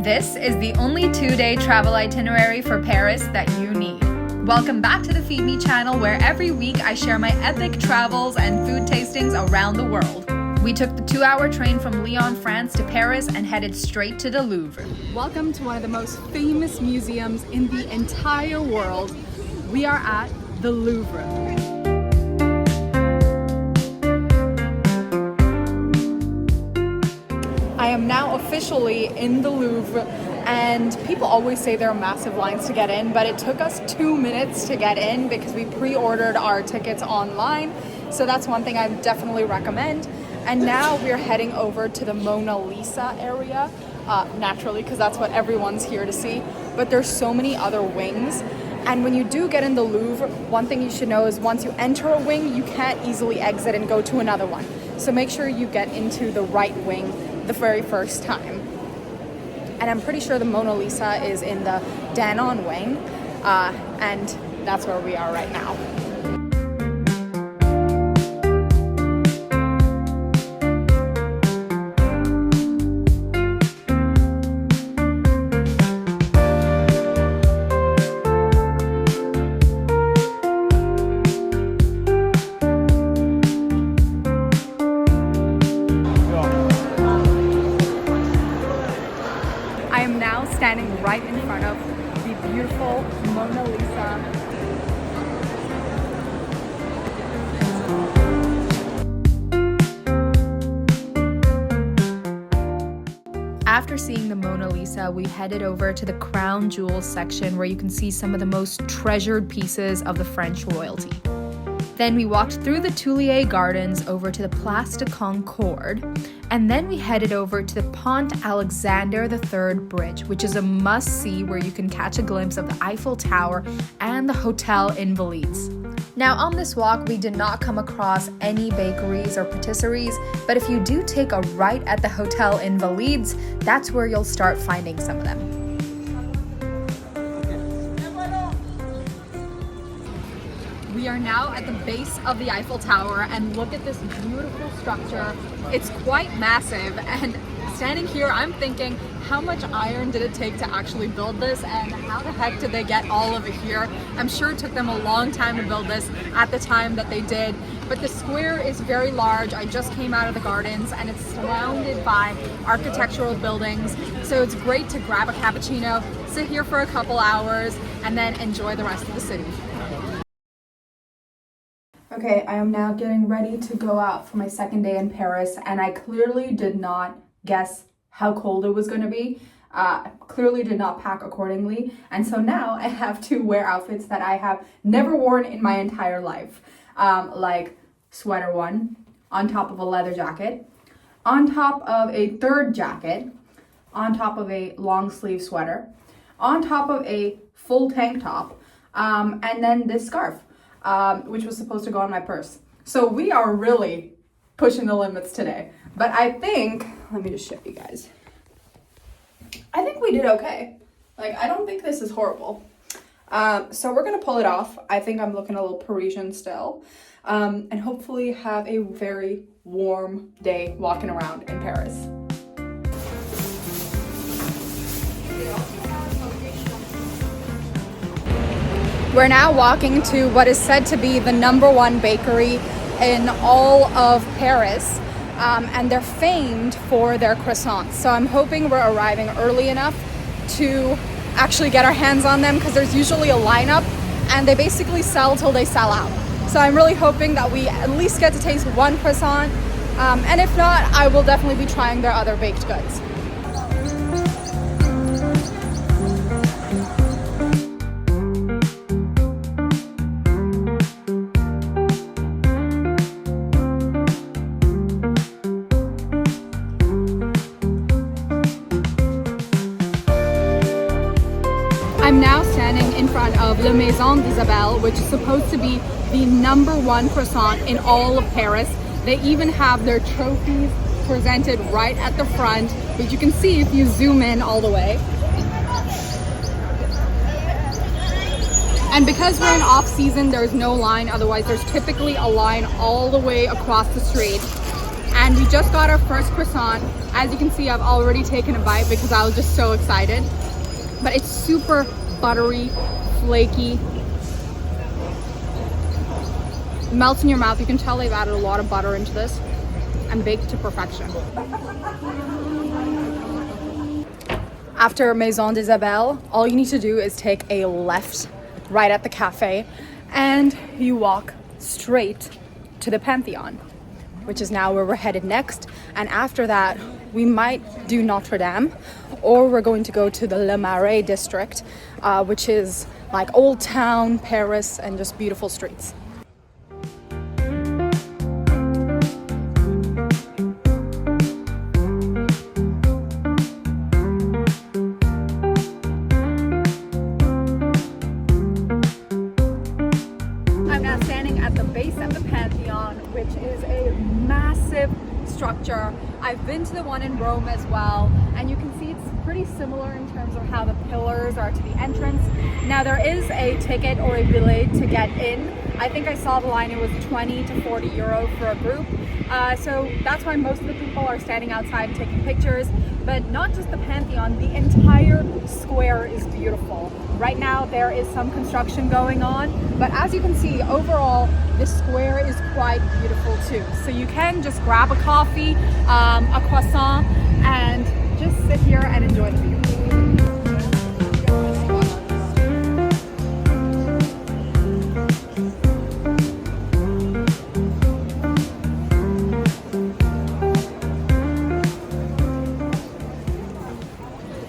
This is the only 2-day travel itinerary for Paris that you need. Welcome back to the Feed Me channel, where every week I share my epic travels and food tastings around the world. We took the 2-hour train from Lyon, France to Paris and headed straight to the Louvre. Welcome to one of the most famous museums in the entire world. We are at the Louvre. I am now officially in the Louvre, and people always say there are massive lines to get in, but it took us 2 minutes to get in because we pre-ordered our tickets online. So that's one thing I definitely recommend. And now we're heading over to the Mona Lisa area, naturally, because that's what everyone's here to see. But there's so many other wings. And when you do get in the Louvre, one thing you should know is once you enter a wing, you can't easily exit and go to another one. So make sure you get into the right wing the very first time. And I'm pretty sure the Mona Lisa is in the Danon wing, and that's where we are right now. Standing right in front of the beautiful Mona Lisa. After seeing the Mona Lisa, we headed over to the crown jewels section, where you can see some of the most treasured pieces of the French royalty. Then we walked through the Tuileries Gardens over to the Place de Concorde, and then we headed over to the Pont Alexandre III bridge, which is a must-see where you can catch a glimpse of the Eiffel Tower and the Hotel Invalides. Now on this walk, we did not come across any bakeries or patisseries, but if you do take a right at the Hotel Invalides, that's where you'll start finding some of them. We are now at the base of the Eiffel Tower, and look at this beautiful structure. It's quite massive, and standing here I'm thinking, how much iron did it take to actually build this, and how the heck did they get all of it here? I'm sure it took them a long time to build this at the time that they did, but the square is very large. I just came out of the gardens and it's surrounded by architectural buildings, so it's great to grab a cappuccino, sit here for a couple hours, and then enjoy the rest of the city. Okay, I am now getting ready to go out for my second day in Paris, and I clearly did not guess how cold it was going to be. Clearly did not pack accordingly, and so now I have to wear outfits that I have never worn in my entire life. Like sweater one, on top of a leather jacket, on top of a third jacket, on top of a long sleeve sweater, on top of a full tank top, and then this scarf. Which was supposed to go on my purse. So we are really pushing the limits today. But I think, let me just show you guys. I think we did okay. Like, I don't think this is horrible. So we're gonna pull it off. I think I'm looking a little Parisian still. And hopefully have a very warm day walking around in Paris. We're now walking to what is said to be the #1 bakery in all of Paris, and they're famed for their croissants. So I'm hoping we're arriving early enough to actually get our hands on them, because there's usually a lineup and they basically sell till they sell out. So I'm really hoping that we at least get to taste one croissant, and if not, I will definitely be trying their other baked goods. I'm now standing in front of La Maison d'Isabelle, which is supposed to be the #1 croissant in all of Paris. They even have their trophies presented right at the front, which you can see if you zoom in all the way. And because we're in off season, there's no line. Otherwise, there's typically a line all the way across the street. and we just got our first croissant. As you can see, I've already taken a bite because I was just so excited. But it's super buttery, flaky, melts in your mouth. You can tell they've added a lot of butter into this and baked to perfection. After Maison d'Isabelle, all you need to do is take a left right at the cafe and you walk straight to the Pantheon, which is now where we're headed next. And after that, we might do Notre Dame, or we're going to go to the Le Marais district, which is like old town Paris and just beautiful streets. Which is a massive structure. I've been to the one in Rome as well, and you can see it's pretty similar in terms of how the pillars are to the entrance. Now there is a ticket or a billet to get in. I think I saw the line, it was 20 to 40 euro for a group. So that's why most of the people are standing outside taking pictures. But not just the Pantheon, the entire square is beautiful. Right now there is some construction going on, but as you can see, overall the square is quite beautiful too. So you can just grab a coffee, a croissant, and just sit here and enjoy the view.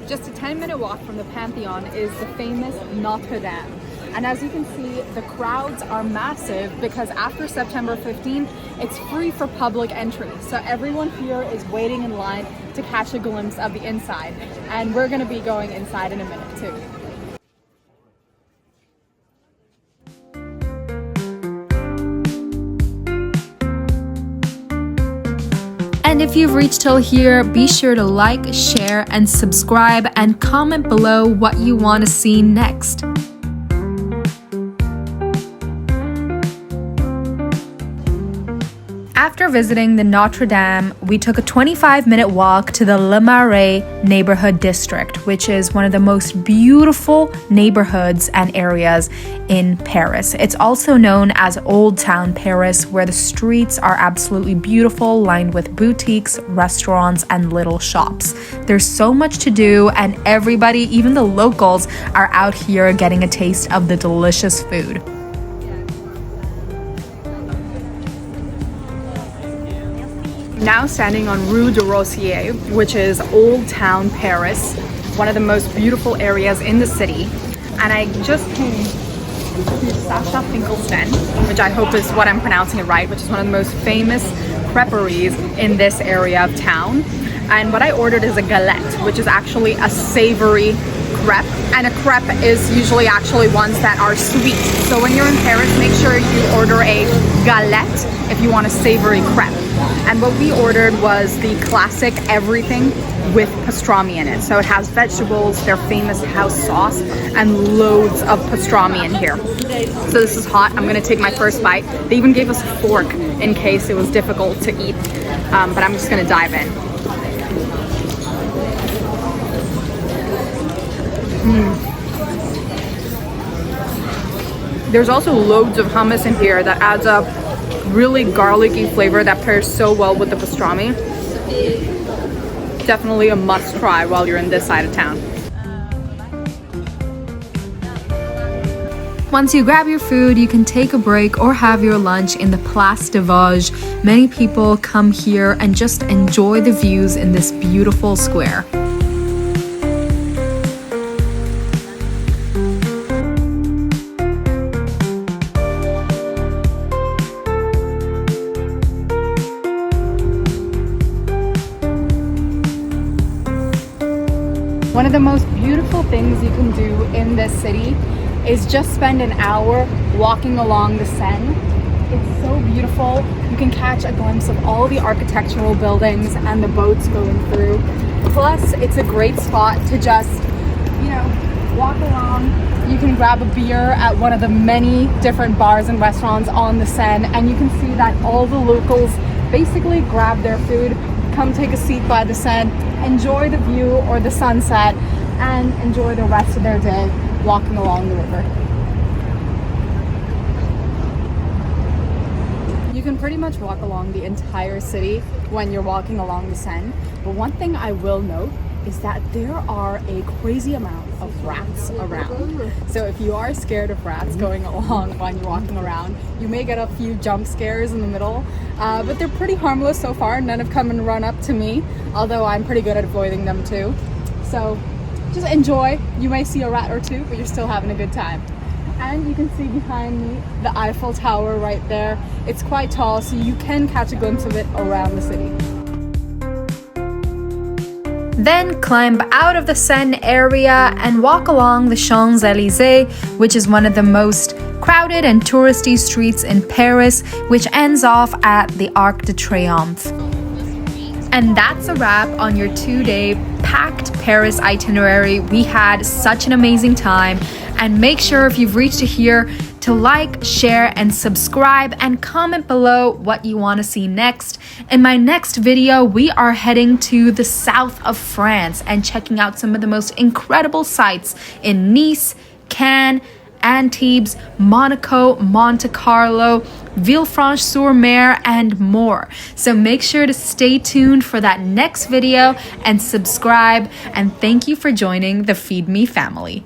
Just a 10-minute walk from the Pantheon is the famous Notre Dame. And as you can see, the crowds are massive because after September 15th, it's free for public entry. So everyone here is waiting in line to catch a glimpse of the inside. And we're gonna be going inside in a minute too. And if you've reached till here, be sure to like, share, and subscribe, and comment below what you want to see next. After visiting the Notre Dame, we took a 25-minute walk to the Le Marais Neighborhood district, which is one of the most beautiful neighborhoods and areas in Paris. It's also known as Old Town Paris, where the streets are absolutely beautiful, lined with boutiques, restaurants, and little shops. There's so much to do, and everybody, even the locals, are out here getting a taste of the delicious food. Now standing on Rue de Rosier, which is Old Town Paris, one of the most beautiful areas in the city. And I just came to Sacha Finkelstein, which I hope is what I'm pronouncing it right, which is one of the most famous creperies in this area of town. And what I ordered is a galette, which is actually a savory crepe. And a crepe is usually actually ones that are sweet. So when you're in Paris, make sure you order a galette if you want a savory crepe. And what we ordered was the classic everything with pastrami in it. So it has vegetables, their famous house sauce, and loads of pastrami in here. So this is hot. I'm gonna take my first bite. They even gave us a fork in case it was difficult to eat, but I'm just gonna dive in. There's also loads of hummus in here that adds up really garlicky flavor that pairs so well with the pastrami. Definitely a must try while you're in this side of town. Once you grab your food, you can take a break or have your lunch in the Place de Vosges. Many people come here and just enjoy the views in this beautiful square. One of the most beautiful things you can do in this city is just spend an hour walking along the Seine. It's so beautiful. You can catch a glimpse of all the architectural buildings and the boats going through. Plus, it's a great spot to just, walk along. You can grab a beer at one of the many different bars and restaurants on the Seine, and you can see that all the locals basically grab their food, come take a seat by the Seine, enjoy the view or the sunset, and enjoy the rest of their day walking along the river. You can pretty much walk along the entire city when you're walking along the Seine, but one thing I will note is that there are a crazy amount of rats around. So if you are scared of rats going along when you're walking around, you may get a few jump scares in the middle, but they're pretty harmless so far. None have come and run up to me, although I'm pretty good at avoiding them too. So just enjoy. You may see a rat or two, but you're still having a good time. And you can see behind me the Eiffel Tower right there. It's quite tall, so you can catch a glimpse of it around the city. Then climb out of the Seine area and walk along the Champs-Élysées, which is one of the most crowded and touristy streets in Paris, which ends off at the Arc de Triomphe. And that's a wrap on your 2-day packed Paris itinerary. We had such an amazing time, and make sure if you've reached here to like, share, and subscribe, and comment below what you want to see next. In my next video, we are heading to the south of France and checking out some of the most incredible sites in Nice, Cannes, Antibes, Monaco, Monte Carlo, Villefranche-sur-Mer, and more. So make sure to stay tuned for that next video and subscribe. And thank you for joining the Feed Me family.